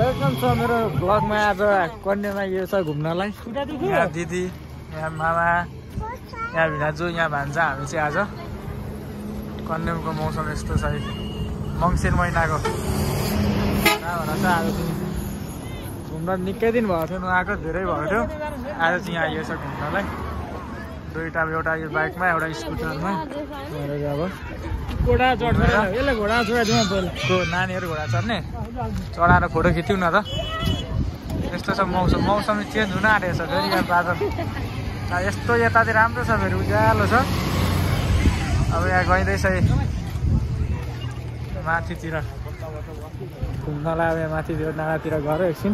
Welcome छ मेरो ब्लगमा। आज कन्यामा यो छ घुम्नलाई। यहाँ दिदी, यहाँ मामा, यहाँ भिनाजु, यहाँ भान्जा। हामी चाहिँ आज कन्यामको मौसम यस्तो छ मङ्सिर महिनाको। कहाँबाट चाहिँ आज चाहिँ घुम्न निकै दिन भएको थियो, नआएको धेरै भएको थियो। आज चाहिँ यहाँ आइएको छ घुम्नलाई। दुईवटा, एउटा यो बाइकमा एउटा स्कुटरमा। अब घोडा चढ्छ, यसले घोडा चढाइदिउँ पहिला। नानीहरू घोडा चढ्ने चढाएर फोटो खिच्यौँ न त। यस्तो छ मौसम, मौसम चेन्ज हुन आँटेको छ फेरि। यहाँ बादल यस्तो यतातिर राम्रो छ, फेरि उज्यालो छ। अब यहाँ गइँदैछ माथितिर घुम्नलाई। अब यहाँ माथितिर डाँडातिर गएर एकछिन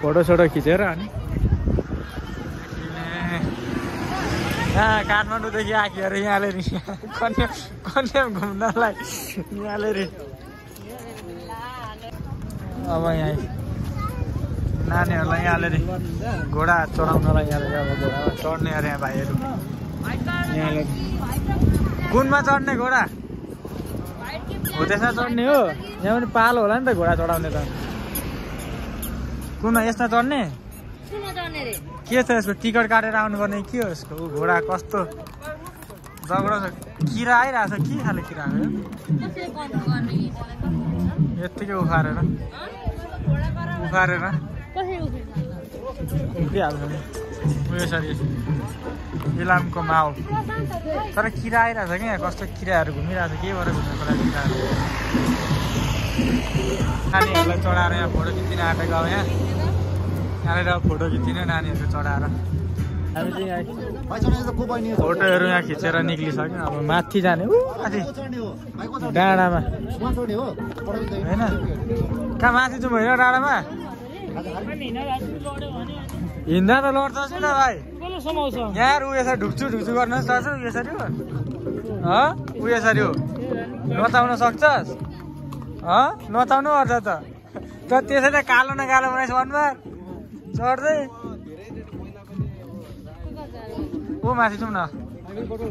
फोटोसोटो खिचेर अनि यहाँ काठमाडौँदेखि आएको अरे यहाँले नि कन्याम घुम्नलाई यहाँले रे। अब यहाँ नानीहरूलाई यहाँले नि घोडा चढाउनलाई यहाँले अब घोडामा चढ्ने अरे यहाँ भाइहरू। यहाँले कुनमा चढ्ने घोडा हो, त्यसमा चढ्ने हो। यहाँ पनि पालो होला नि त घोडा चढाउने त। कुनमा यसमा चढ्ने के छ यसको? टिकट काटेर आउनुपर्ने के हो यसको? घोडा कस्तो जगडो छ, किरा आइरहेछ। के खाले किरा हो यत्तिकै उखारेर उफ्रिहाल्छ नि यसरी इलामको माहौल। तर किरा आइरहेछ क्या यहाँ, कस्तो किराहरू घुमिरहेछ। के भएर घुम्नुको लागि किराहरू। नानीहरूलाई चढाएर यहाँ फोटो खिच्न आँटेको। अब यहाँनिर फोटो खिच्ने नानीहरू चढाएर हामी चाहिँ यहाँ फोटोहरू यहाँ खिचेर निक्लिसक्यौँ। अब माथि जाने माथि डाँडामा होइन, कहाँ माथि जाउँ होइन डाँडामा। हिँड्दा त लड्छ नि त भाइ। यहाँ ऊ यसरी ढुक्छु गर्नुहोस् दाजु। यसरी हो ऊ यसरी हो, नचाउन सक्छस् नचाउनु पर्छ त त्यसरी कालो न कालो बनाइस् अनुहार चढ्दै। ऊ माथि जाउँ न,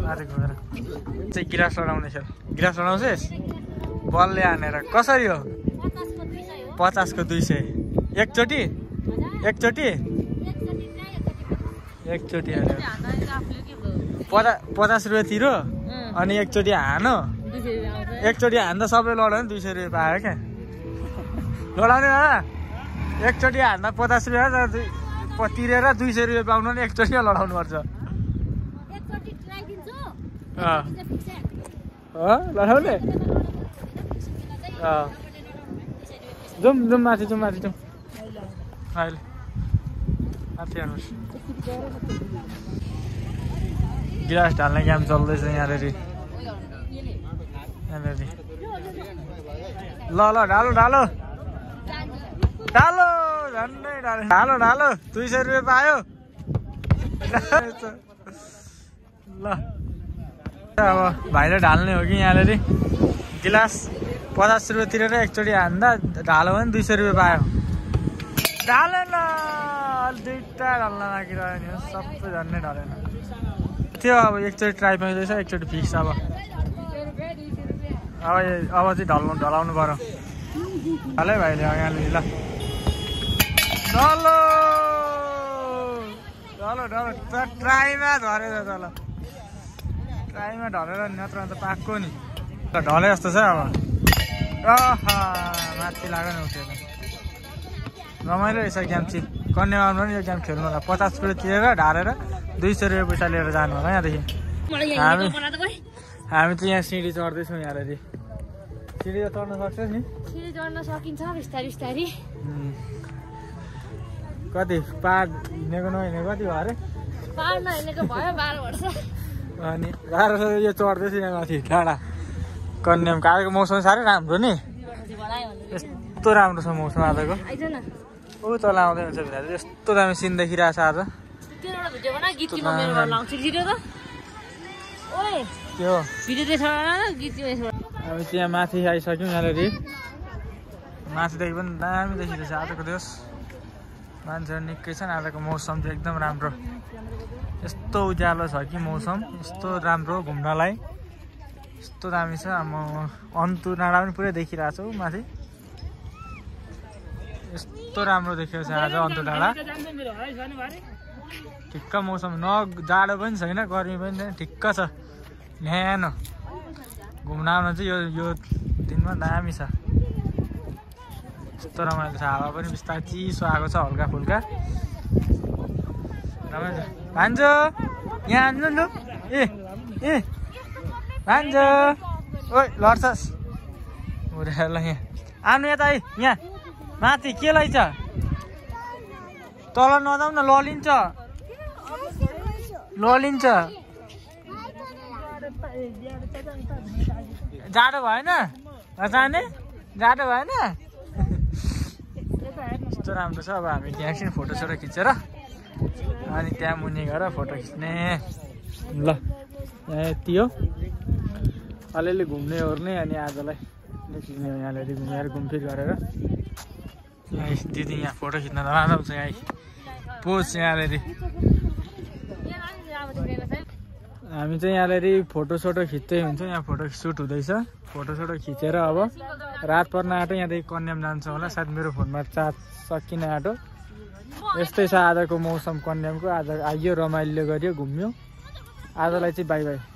माथि गएर चाहिँ गिलास लडाउने खेल। गिलास लडाउँछस् बलले हानेर। कसरी हो? 50 को 200 एकचोटि हाल्यो 50 रुपियाँ तिरो अनि एकचोटि हानो। एकचोटि हान्दा सबै लड्यो नि 200 रुपियाँ पायो क्या। लडाउने एकचोटि हान्दा 50 रुपियाँ तिरेर 200 रुपियाँ पाउनु नि एकचोटि लडाउनु पर्छ। लडाउने जाउँ माथि जाउँ अहिले माथि हेर्नुहोस्। गिलास ढाल्ने काम चल्दैछ यहाँनिर। ल ढालो झन्डै ढालो 200 रुपियाँ पायो। ल अब भाइले ढाल्ने हो कि यहाँनिर गिलास 50 रुपियाँ तिरेर एकचोटि हान्दा ढालो भने 200 रुपियाँ पायो। ढालेन, दुईवटा ढल्न बाँकी रह्यो नि, सबै झन्डै ढलेन त्यो। अब एकचोटि ट्राई पाइँदैछ, एकचोटि फिक्स। अब चाहिँ ढलाउनु पर्यो। हालै भाइले यहाँनिर। ल ट्राईमा झरेछ तल, ट्राईमा ढलेर नत्र त पाएको नि ढले जस्तो छ। अब माथि लाग्यो नि उठेर। रमाइलो रहेछ गेम चाहिँ। कन्यामा पनि यो गेम खेल्नु होला। 50 रुपियाँ तिरेर ढालेर 200 रुपियाँ पैसा लिएर जानु होला यहाँदेखि। हामी चाहिँ यहाँ सिँढी चढ्दैछौँ यहाँनिर। सिँढी त चढ्न सक्छ नि? सिँढी चढ्न सकिन्छ बिस्तारै। कति पाहाड हिँडेको नहिँडेको कति भयो अरे? पाहाड नहिँडेको भयो 12 वर्ष। अनि 12 वर्ष यो चढ्दैछ यहाँ माथि डाँडा कन्यामको। आजको मौसम साह्रै राम्रो नि, यस्तो राम्रो छ मौसम आजको। ऊ तल आउँदै हुन्छ भित्र, यस्तो दामी सिन देखिरहेछ आज। अब त्यहाँ माथि आइसक्यौँ यहाँनिर। माथिदेखि पनि दामी देखिरहेछ आजको दिवस। मान्छेहरू निकै छन्। आजको मौसम चाहिँ एकदम राम्रो। यस्तो उज्यालो छ कि मौसम, यस्तो राम्रो घुम्नलाई, यस्तो दामी छ। म अन्तु डाँडा पनि पुरै देखिरहेको छु माथि। यस्तो राम्रो देखिएको छ आज अन्त डाँडा ठिक्क मौसम न जाडो पनि छैन गर्मी पनि छैन ठिक्क छ न्यानो घुम्न आउन चाहिँ यो दिनमा दामी छ यस्तो रमाइलो छ हावा पनि बिस्तारै चिसो आएको छ हल्का फुल्का रमाइलो छ भान्जो यहाँ आउनु लु ए भान्जो ओइ लड्छस् उडेर यहाँ आउनु यता है यहाँ माथि के लैछ तल नजाऊ न ललिन्छ जाडो भएन जाने जाडो भएन यस्तो राम्रो छ अब हामी त्यहाँ एकछिन फोटोसोटो खिचेर अनि त्यहाँ मुनि गएर फोटो खिच्ने ल यहाँ यति हो अलिअलि घुम्ने ओर्ने अनि आजलाई खिच्ने यहाँनिर घुमेर घुमफिर गरेर दिदी यहाँ फोटो खिच्न राम्रो छ यहाँ पोज यहाँनिर हामी चाहिँ यहाँनिर फोटोसोटो खिच्दै हुन्छ यहाँ फोटो सुट हुँदैछ फोटोसोटो खिचेर अब रात पर्न आँटो यहाँदेखि कन्याम जान्छ होला सायद मेरो फोनमा चार्ज सकिन आँटो यस्तै छ आजको मौसम कन्यामको आज आइयो रमाइलो गऱ्यो घुम्यो आजलाई चाहिँ बाई बाई